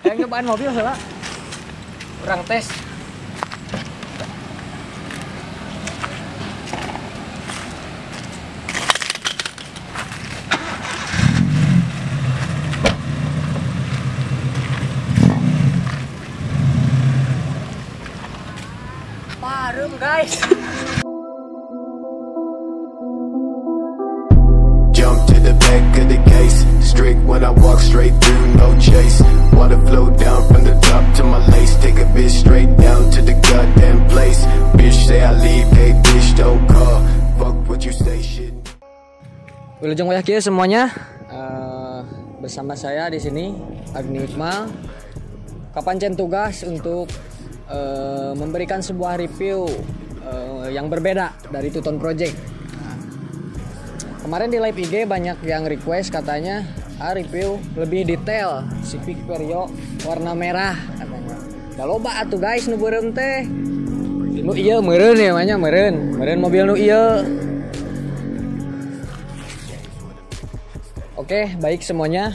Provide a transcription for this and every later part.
Yang nyobaan mobil salah. Kurang tes. Parum guys. Jump to the back of the case. Strict when I walk straight through, no chase. Water flow down from the top to my lace. Take a bitch straight down to the goddamn place. Bitch say I leave, hey bitch don't call. Fuck what you say, shit. Wilujeng wayah semuanya. Bersama saya di sini Agni Iqmal. Kapancen tugas untuk memberikan sebuah review yang berbeda dari Tuton Project. Kemarin di live IG banyak yang request katanya review lebih detail Civic Vario warna merah katanya. Da loba atuh guys nu beureum teh. Nu ieu meureun ya namanya meureun mobil nu ieu. Oke, baik semuanya.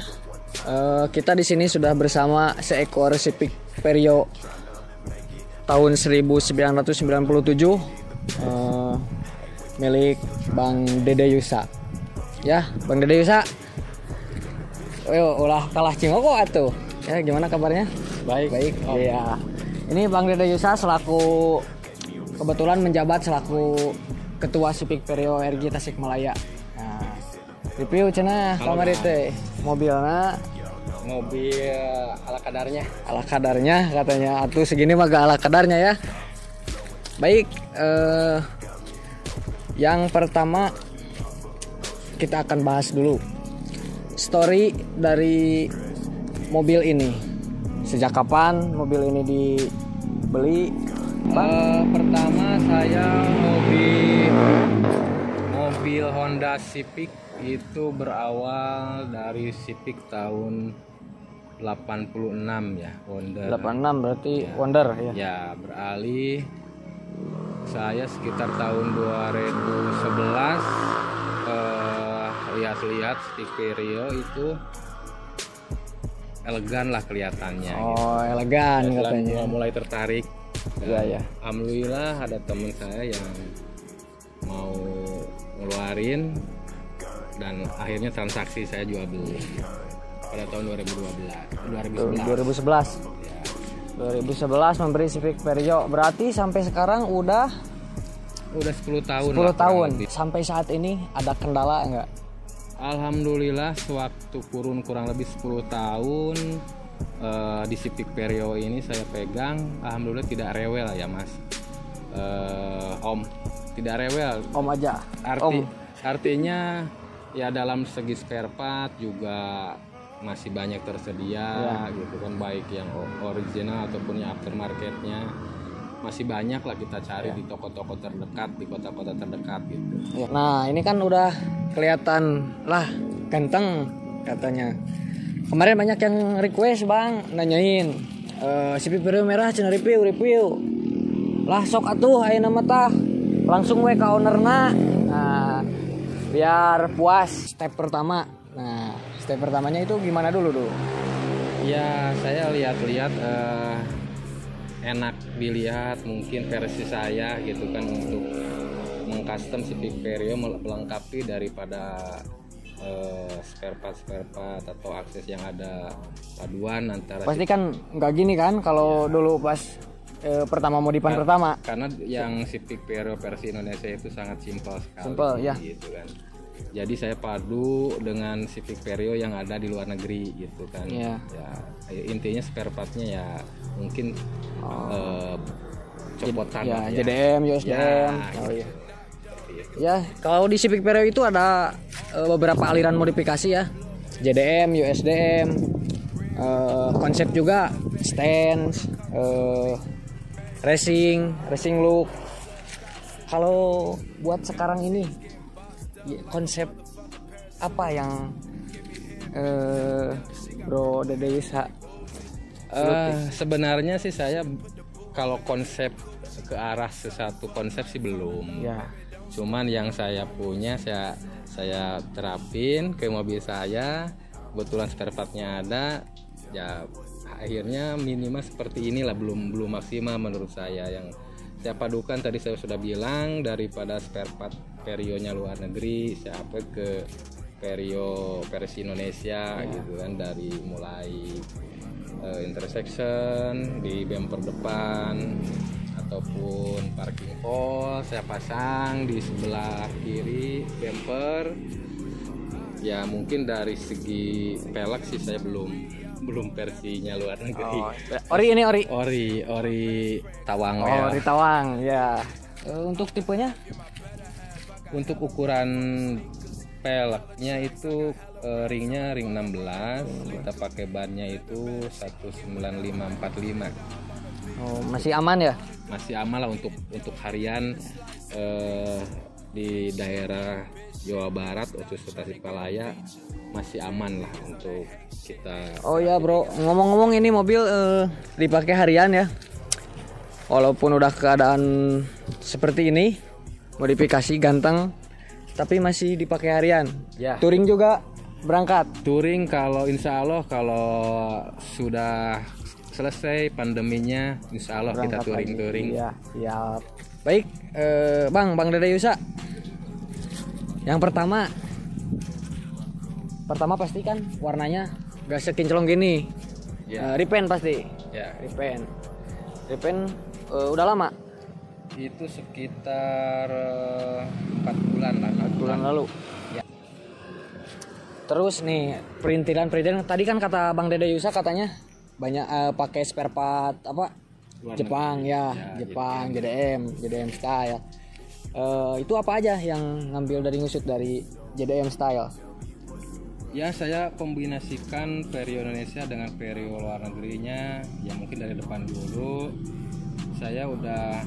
Kita di sini sudah bersama seekor Civic Vario tahun 1997 milik Bang Dede Yusa. Ya, Bang Dede Yusa. Ulah kalah cingoko atuh. Ya, gimana kabarnya? Baik. Oh. Iya. Ini Bang Dede Yusa selaku kebetulan menjabat selaku Ketua Civic Vario RG Tasikmalaya. Nah, review cenah kamari teh. Mobilnya mobil ala kadarnya katanya. Atuh segini mah gak ala kadarnya ya. Baik, yang pertama kita akan bahas dulu story dari mobil ini. Sejak kapan mobil ini dibeli? Pertama saya mobil Honda Civic itu berawal dari Civic tahun 86 ya, Wonder. 86 berarti ya. Wonder ya. Ya, beralih saya sekitar tahun 2011 lihat Civic Vario itu elegan lah kelihatannya. Oh, gitu. Elegan ya, katanya. Mulai tertarik. Ya. Alhamdulillah ada teman saya yang mau ngeluarin dan akhirnya transaksi saya jual beli pada tahun 2011. Ya. 2011 memberi Civic Vario. Berarti sampai sekarang udah 10 tahun. 10 tahun. Sampai saat ini ada kendala enggak? Alhamdulillah sewaktu kurun kurang lebih 10 tahun di Civic Vario ini saya pegang, alhamdulillah tidak rewel ya Mas. Om, tidak rewel. Om aja. Artinya ya dalam segi spare part juga masih banyak tersedia ya. Gitu kan, baik yang original ataupun yang aftermarketnya masih banyak lah kita cari di toko-toko terdekat, di kota-kota terdekat gitu ya. Nah ini kan udah kelihatan lah ganteng katanya. Kemarin banyak yang request Bang nanyain Civic Vario merah cenah review lah, sok atuh ayeuna mah tah langsung we ka ownerna. Nah biar puas step pertama. Nah step pertamanya itu gimana dulu? Ya saya lihat-lihat enak dilihat mungkin versi saya gitu kan, untuk mengcustom Civic Vario melengkapi daripada spare part atau akses yang ada paduan antara. Pasti kan nggak gini kan kalau dulu pas pertama modifan pertama. Karena yang Civic Vario versi Indonesia itu sangat simpel sekali. Simpel ya. Gitu kan. Jadi saya padu dengan Civic Vario yang ada di luar negeri gitu kan. Yeah. Ya intinya spare partnya ya mungkin copotan ya, JDM, USDM. Ya, oh gitu. iya. Ya, kalau di Civic Vario itu ada beberapa aliran modifikasi ya. JDM, USDM, konsep juga stance, racing look. Kalau buat sekarang ini konsep apa yang Bro Dede Yusa? Sebenarnya sih saya kalau konsep ke arah sesuatu konsep sih belum. Ya. Cuman yang saya punya saya terapin ke mobil saya. Kebetulan spare partnya ada. Ya akhirnya minimal seperti inilah, belum maksimal menurut saya. Yang saya padukan tadi saya sudah bilang, daripada spare part Vario-nya luar negeri saya upgrade ke Vario versi Indonesia gitu kan, dari mulai intersection di bumper depan ataupun parking pole saya pasang di sebelah kiri bumper. Ya mungkin dari segi pelek sih saya belum versinya luar negeri. Ori Tawang ya. Ori Tawang ya. Untuk tipenya? Untuk ukuran peleknya itu ringnya ring 16, kita pakai bannya itu 19545. Oh, masih aman ya? Masih aman lah untuk harian di daerah Jawa Barat khusus Tasikmalaya, masih aman lah untuk kita. Oh ya bro, ngomong-ngomong ini mobil dipakai harian ya. Walaupun udah keadaan seperti ini, modifikasi ganteng, tapi masih dipakai harian. Ya. Touring juga berangkat. Touring kalau insya Allah kalau sudah selesai pandeminya, insya Allah kita touring. Iya, siap. Baik, Bang Dede Yusa. Yang pertama pasti kan warnanya gak sekinclong gini. Ya. Repaint pasti. Ya. Repaint udah lama. Itu sekitar 4 bulan lah. 4 bulan lalu. Ya. Terus nih perintilan tadi kan kata Bang Dede Yusa katanya banyak pakai spare part apa? Luar Jepang negeri. ya, Jepang, JDM style. Itu apa aja yang ngambil dari ngusut dari JDM style? Ya, saya kombinasikan Vario Indonesia dengan Vario luar negerinya. Ya mungkin dari depan dulu saya udah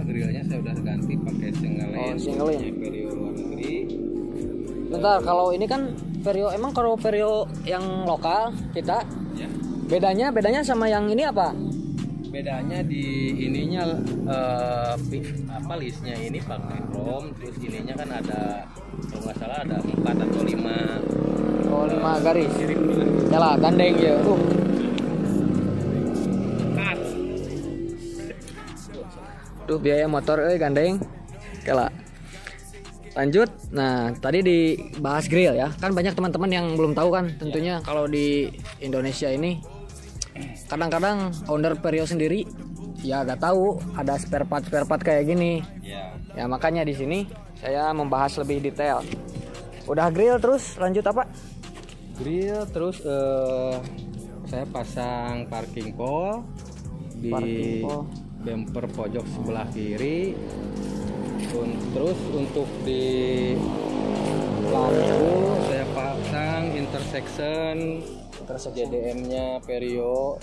grillnya saya udah ganti pakai single lane. Vario luar negeri. Bentar, kalau ini kan Vario, emang kalau Vario yang lokal kita Ya. bedanya sama yang ini apa? Bedanya di ininya listnya ini pakai chrome, terus ininya kan ada kalau nggak salah ada 4 atau 5. Oh, 5 garis. Yalah, gandeng ya. Tuh biaya motor gandeng. Oke lah. Lanjut. Nah, tadi dibahas grill ya. Kan banyak teman-teman yang belum tahu kan tentunya kalau di Indonesia ini kadang-kadang owner Vario sendiri ya gak tahu ada spare part kayak gini. Ya makanya di sini saya membahas lebih detail. Udah grill terus lanjut apa? Grill terus saya pasang parking pole di bumper pojok sebelah kiri. Terus untuk di lampu saya pasang intersection JDM-nya Vario.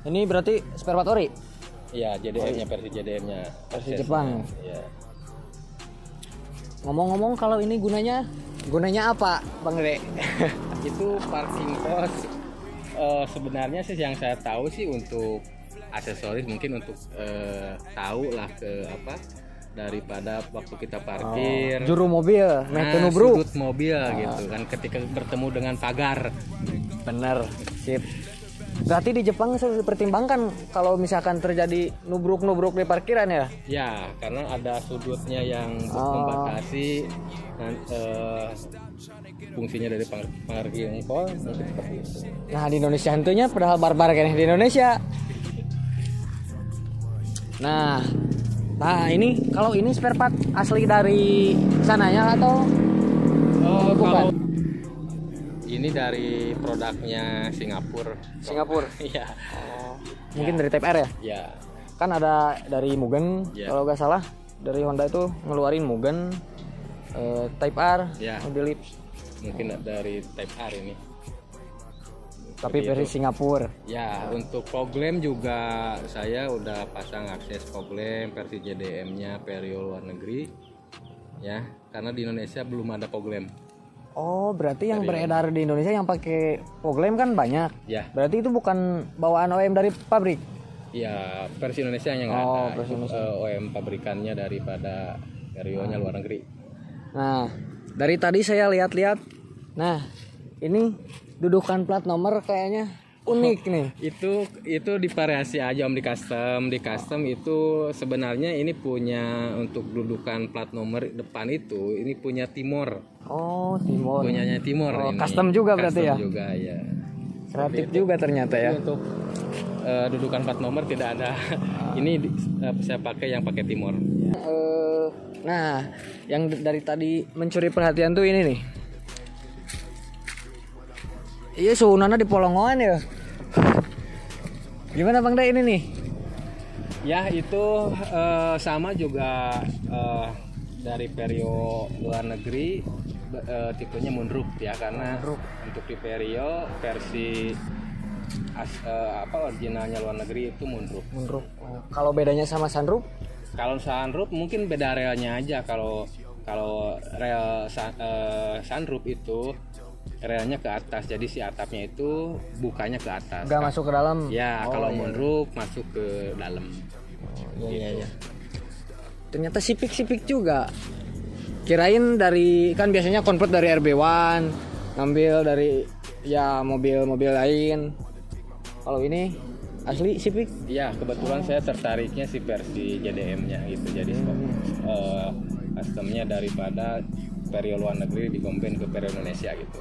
Ini berarti spare part ori? Iya, JDM-nya versi JDM-nya. Versi Jepang. Iya. Ngomong-ngomong kalau ini gunanya apa, Bang Dede? Itu parking post sebenarnya sih yang saya tahu sih untuk aksesoris, mungkin untuk tahu lah ke apa daripada waktu kita parkir. Juru mobil, sudut mobil gitu kan ketika bertemu dengan pagar. Bener, sip. Berarti di Jepang saya dipertimbangkan kalau misalkan terjadi nubruk di parkiran ya? Ya, karena ada sudutnya yang membatasi fungsinya dari parking pole mungkin seperti itu. Nah di Indonesia tentunya padahal barbar kan di Indonesia. Nah ini kalau ini spare part asli dari sananya atau bukan? Ini dari produknya Singapura. Iya. Mungkin dari Type R ya? Ya. Kan ada dari Mugen, kalau nggak salah dari Honda itu ngeluarin Mugen, Type R, mobil lips. Mungkin dari Type R ini. Tapi versi Singapura. Ya, untuk program juga saya udah pasang akses program versi JDM-nya Vario luar negeri. Ya, karena di Indonesia belum ada program. Oh, berarti yang beredar di Indonesia yang pakai program kan banyak. Ya. Berarti itu bukan bawaan OEM dari pabrik. Ya, versi Indonesia yang ada. OEM pabrikannya daripada Vario-nya luar negeri. Nah, dari tadi saya lihat-lihat. Nah, ini dudukan plat nomor kayaknya unik nih. Itu divariasi aja Om, di custom itu sebenarnya ini punya untuk dudukan plat nomor depan itu ini punya Timor. Oh, Timor. Punyanya Timor ini. Custom juga berarti ya. Custom juga ya. Kreatif juga ternyata ya. Untuk dudukan plat nomor tidak ada. Ini saya pakai yang pakai Timor. Nah, yang dari tadi mencuri perhatian tuh ini nih. Iya, suunana di polongan ya. Gimana Bang Day ini nih? Ya itu sama juga dari Vario luar negeri, tipenya Moonroof ya, karena untuk di Vario versi originalnya luar negeri itu Moonroof. Kalau bedanya sama sunroof? Kalau sunroof mungkin beda relnya aja. Kalau rel sunroof itu relnya ke atas, jadi si atapnya itu bukanya ke atas. Nggak masuk ke dalam? Ya, kalau Moonroof masuk ke dalam. Iya. Ternyata sipik juga. Kirain dari, kan biasanya convert dari RB1, ngambil dari ya mobil-mobil lain. Kalau ini asli sipik? Ya, kebetulan saya tertariknya si versi JDM-nya gitu. Jadi customnya daripada Vario luar negeri dikombin ke Vario Indonesia gitu.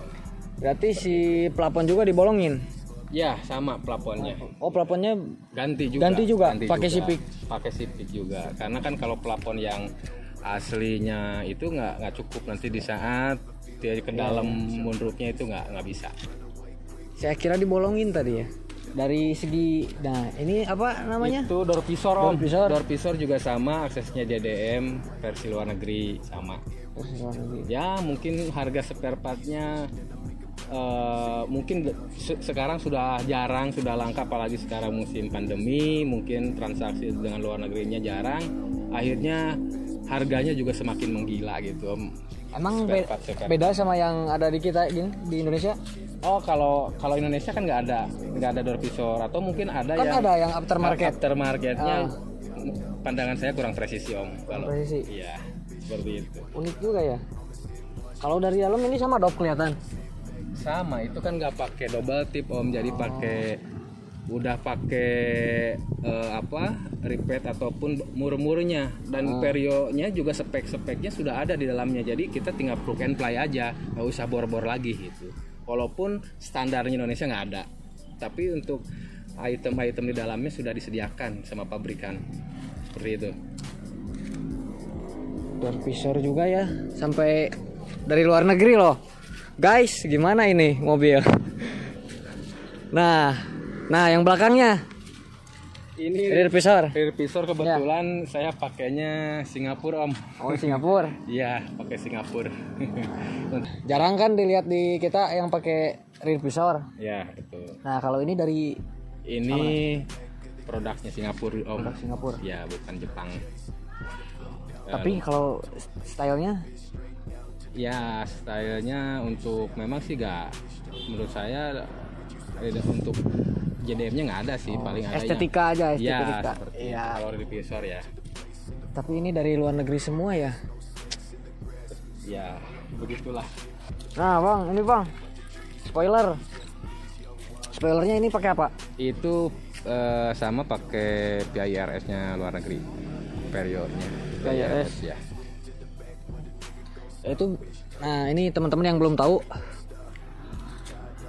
Berarti si plafon juga dibolongin? Ya, sama plafonnya. Oh, plafonnya ganti juga. Pakai sipik. Pakai sipik juga. Karena kan kalau plafon yang aslinya itu nggak cukup, nanti di saat dia ke dalam moonroofnya itu nggak bisa. Saya kira dibolongin tadi ya. Dari segi, nah ini apa namanya? Itu door visor Om. Door visor juga sama, aksesnya JDM versi luar negeri sama. Ya mungkin harga spare partnya mungkin sekarang sudah jarang, sudah langka, apalagi sekarang musim pandemi, mungkin transaksi dengan luar negerinya jarang, akhirnya harganya juga semakin menggila gitu Om. Emang beda sama yang ada di kita gini di Indonesia? Oh, kalau Indonesia kan nggak ada door visor, atau mungkin ada kan ada yang aftermarketnya. Pandangan saya kurang presisi Om. Kalau presisi. Iya, seperti itu. Unik juga ya. Kalau dari dalam ini sama dok kelihatan. Sama, itu kan nggak pakai double tip Om, jadi udah pakai repeat ataupun mur-murnya, dan Vario-nya juga spek-speknya sudah ada di dalamnya, jadi kita tinggal plug and play aja, nggak usah bor-bor lagi gitu. Walaupun standarnya Indonesia nggak ada, tapi untuk item-item di dalamnya sudah disediakan sama pabrikan, seperti itu. Door visor juga ya, sampai dari luar negeri loh. Guys, gimana ini mobil? Nah, yang belakangnya ini rear visor. Rear visor kebetulan saya pakainya Singapura Om. Oh, Singapura? Iya, pakai Singapura. Jarang kan dilihat di kita yang pakai rear visor. Ya, betul. Nah, kalau ini dari produknya Singapura Om. Produk Singapura. Ya, bukan Jepang. Tapi kalau stylenya? Ya, stylenya untuk memang sih menurut saya untuk JDM-nya nggak ada sih, paling ada estetika aja. Ya, kalau rear visor ya. Tapi ini dari luar negeri semua ya? Ya, begitulah. Nah Bang, ini Bang, spoilernya ini pakai apa? Itu sama pakai PIRS-nya luar negeri, Vario-nya. PIRS ya. Itu, nah ini teman-teman yang belum tahu,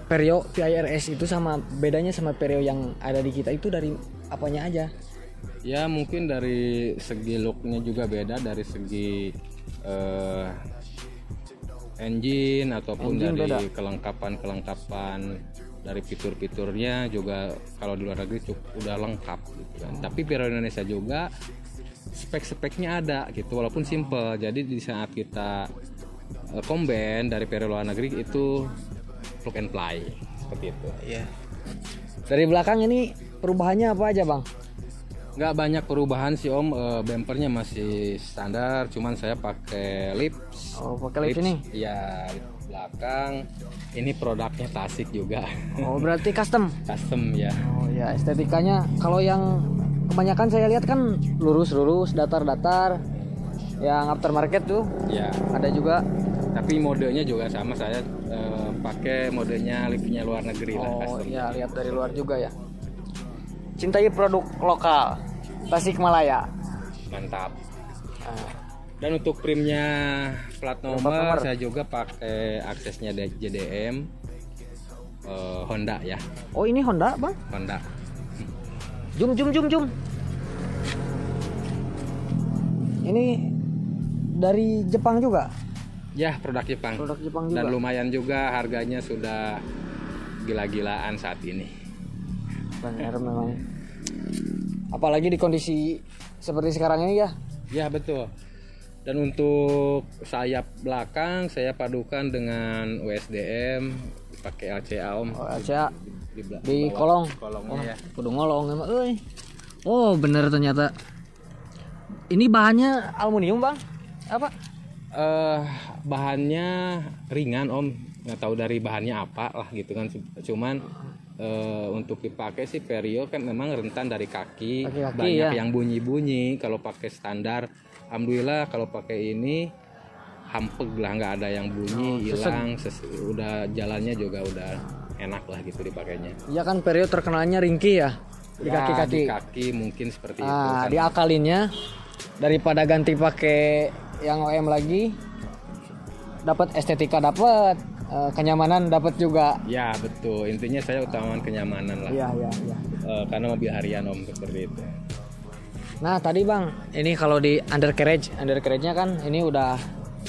Vario PIRS itu sama bedanya sama Vario yang ada di kita itu dari apanya aja? Ya mungkin dari segi looknya juga beda, dari segi engine ataupun dari beda. kelengkapan dari fitur-fiturnya juga kalau di luar negeri udah lengkap gitu kan. Tapi Vario Indonesia juga spek-speknya ada gitu, walaupun simple. Jadi di saat kita combine dari Vario luar negeri itu plug and play seperti itu. Iya. Dari belakang ini perubahannya apa aja Bang? Nggak banyak perubahan sih Om, bumpernya masih standar, cuman saya pakai lips. Oh, pakai lips ini? Iya, belakang. Ini produknya Tasik juga. Oh, berarti custom? Custom ya. Oh ya, estetikanya kalau yang kebanyakan saya lihat kan lurus, datar. Yang aftermarket tuh? Ya. Ada juga. Tapi modenya juga sama, saya pakai modenya punya luar negeri lah. Oh custom. iya, lihat dari luar juga ya. Cintai produk lokal Tasikmalaya. Mantap. Nah, Dan untuk primnya plat nomor. nomor saya juga pakai aksesnya JDM Honda ya. oh ini Honda bang? Honda. Jum. Ini dari Jepang juga? Ya, produk Jepang. Produk Jepang juga. Dan lumayan juga harganya sudah gila-gilaan saat ini. Benar memang. Apalagi di kondisi seperti sekarang ini ya. Ya, betul. Dan untuk sayap belakang saya padukan dengan USDM pakai LCA Om. Oh, LCA di bawah kolong. kolongnya ya. Kudu ngolong emang euy. Oh, bener ternyata. Ini bahannya aluminium, Bang? Apa? Bahannya ringan Om, nggak tahu dari bahannya apa lah gitu kan. Cuman untuk dipakai sih Vario kan memang rentan dari kaki banyak ya. yang bunyi-bunyi. Kalau pakai standar, alhamdulillah kalau pakai ini hampeg lah, nggak ada yang bunyi, hilang. Udah jalannya juga udah enak lah gitu dipakainya. Iya kan Vario terkenalnya ringkih ya di Ya, kaki-kaki. di kaki mungkin seperti itu. Ah, Kan. diakalinnya daripada ganti pakai yang OM lagi, dapat estetika, dapat kenyamanan, dapat juga. Ya betul, intinya saya utamakan kenyamanan lah. Iya. Karena mobil harian Om seperti itu. Nah tadi Bang, ini kalau di undercarriage-nya kan ini udah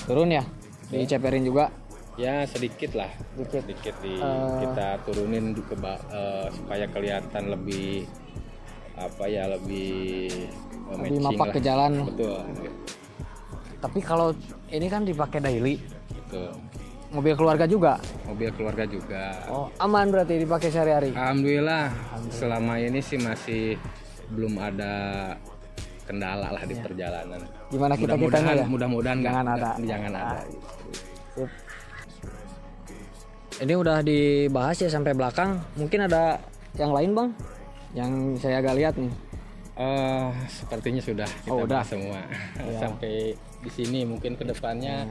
turun ya, diceperin juga. Ya sedikit lah, sedikit kita turunin supaya kelihatan lebih Lebih mapak ke jalan. Betul. Tapi kalau ini kan dipakai daily, Betul. mobil keluarga juga. Mobil keluarga juga. Oh aman berarti dipakai sehari-hari. Alhamdulillah, selama ini sih masih belum ada kendala lah di perjalanan. Gimana kita-kitanya ya? Mudah-mudahan Jangan nggak- ada. Jangan ada. Sip. Ini udah dibahas ya sampai belakang. Mungkin ada yang lain Bang, yang saya agak lihat nih. Sepertinya sudah kita Oh, udah. bahas semua. Iya. Sampai di sini mungkin kedepannya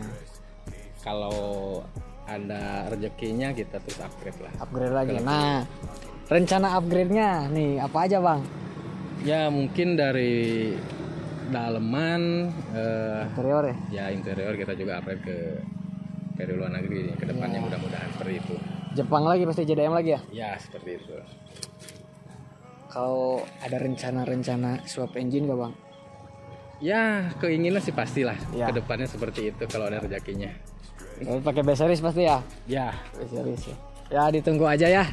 kalau ada rezekinya kita terus upgrade lah. Upgrade lagi. Nah, rencana upgrade-nya nih apa aja Bang? Ya mungkin dari daleman, Interior ya? ya interior kita juga upgrade ke luar negeri kedepannya mudah-mudahan seperti itu. Jepang lagi pasti JDM lagi ya? Ya seperti itu. Kalau ada rencana-rencana swap engine gak Bang? Ya keinginan sih pastilah Ya. kedepannya seperti itu kalau ada rezekinya. Pakai B-Series pasti ya? Ya B-Series ya. Ya ditunggu aja ya.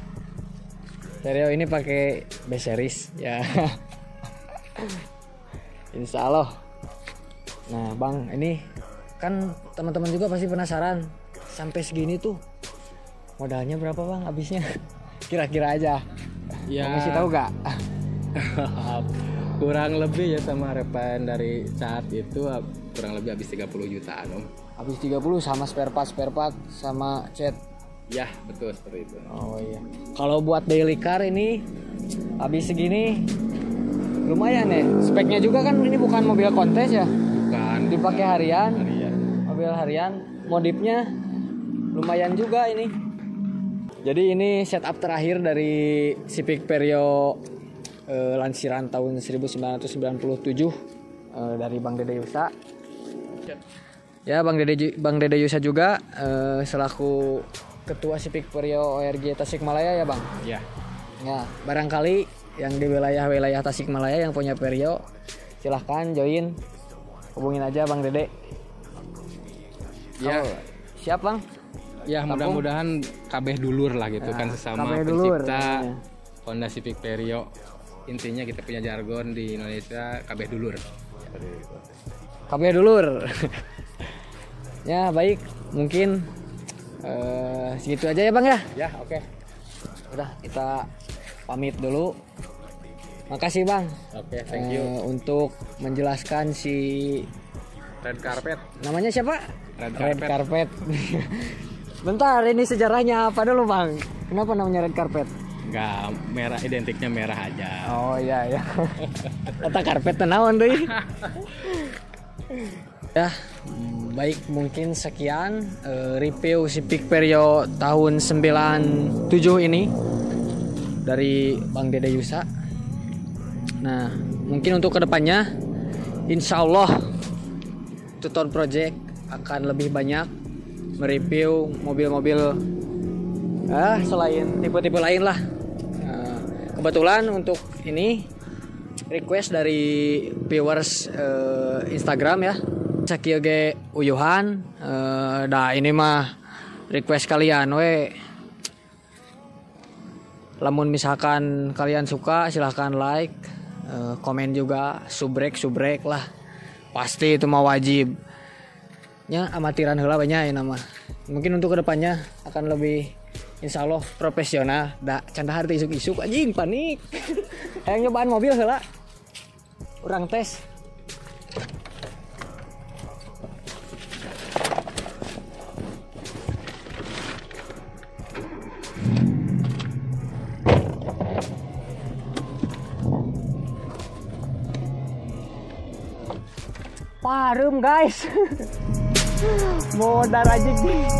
Vario ini pakai B-Series ya. Insya Allah. Nah Bang, ini kan teman-teman juga pasti penasaran sampai segini tuh modalnya berapa Bang habisnya? Kira-kira aja. Ya. Masih tahu gak? kurang lebih ya sama repan dari saat itu kurang lebih habis 30 jutaan Om. Habis 30 sama spare part sama cat. Ya betul seperti itu. Oh iya. Kalau buat daily car ini habis segini lumayan ya. Speknya juga kan ini bukan mobil kontes ya. Bukan Dipakai harian. harian. Mobil harian. Modifnya lumayan juga ini. Jadi ini setup terakhir dari Civic Vario lansiran tahun 1997 dari Bang Dede Yusa. Ya Bang Dede Yusa juga selaku Ketua Civic Vario ORG Tasikmalaya ya Bang. Ya. Ya barangkali yang di wilayah Tasikmalaya yang punya Vario silahkan join, hubungin aja Bang Dede. Ya. Siap Bang. Ya mudah-mudahan kabeh dulur lah gitu kan sesama kabeh dulur, pencipta ya. Honda Civic Vario. Intinya kita punya jargon di Indonesia kabeh dulur. Seperti itu. Kabeh dulur. Ya baik, mungkin segitu aja ya Bang ya. Ya oke. Udah kita pamit dulu. Makasih Bang. Oke, thank you. Untuk menjelaskan si Red carpet. namanya siapa? Red Carpet. Bentar, ini sejarahnya apa dulu Bang? Kenapa namanya red carpet? Enggak, merah identiknya merah aja. Oh iya ya. Kata karpet naon deui. Ya, Baik, mungkin sekian review Civic Vario tahun 97 ini dari Bang Dede Yusa. Nah, mungkin untuk kedepannya insya Allah Tuton Project akan lebih banyak mereview mobil-mobil selain tipe-tipe lain lah. Kebetulan untuk ini request dari viewers Instagram ya. Sakieu ge uyuhan ini mah request kalian we. Lamun misalkan kalian suka silahkan like, komen juga, subrek lah. Pasti itu mah wajib. Nya amatiran heula banyak ya nama. Mungkin untuk kedepannya akan lebih insya Allah profesional. Canda harti isuk-isuk anjing panik. Hayang nyobaan mobil heula. Urang tes. Parem guys. Modar aja nih.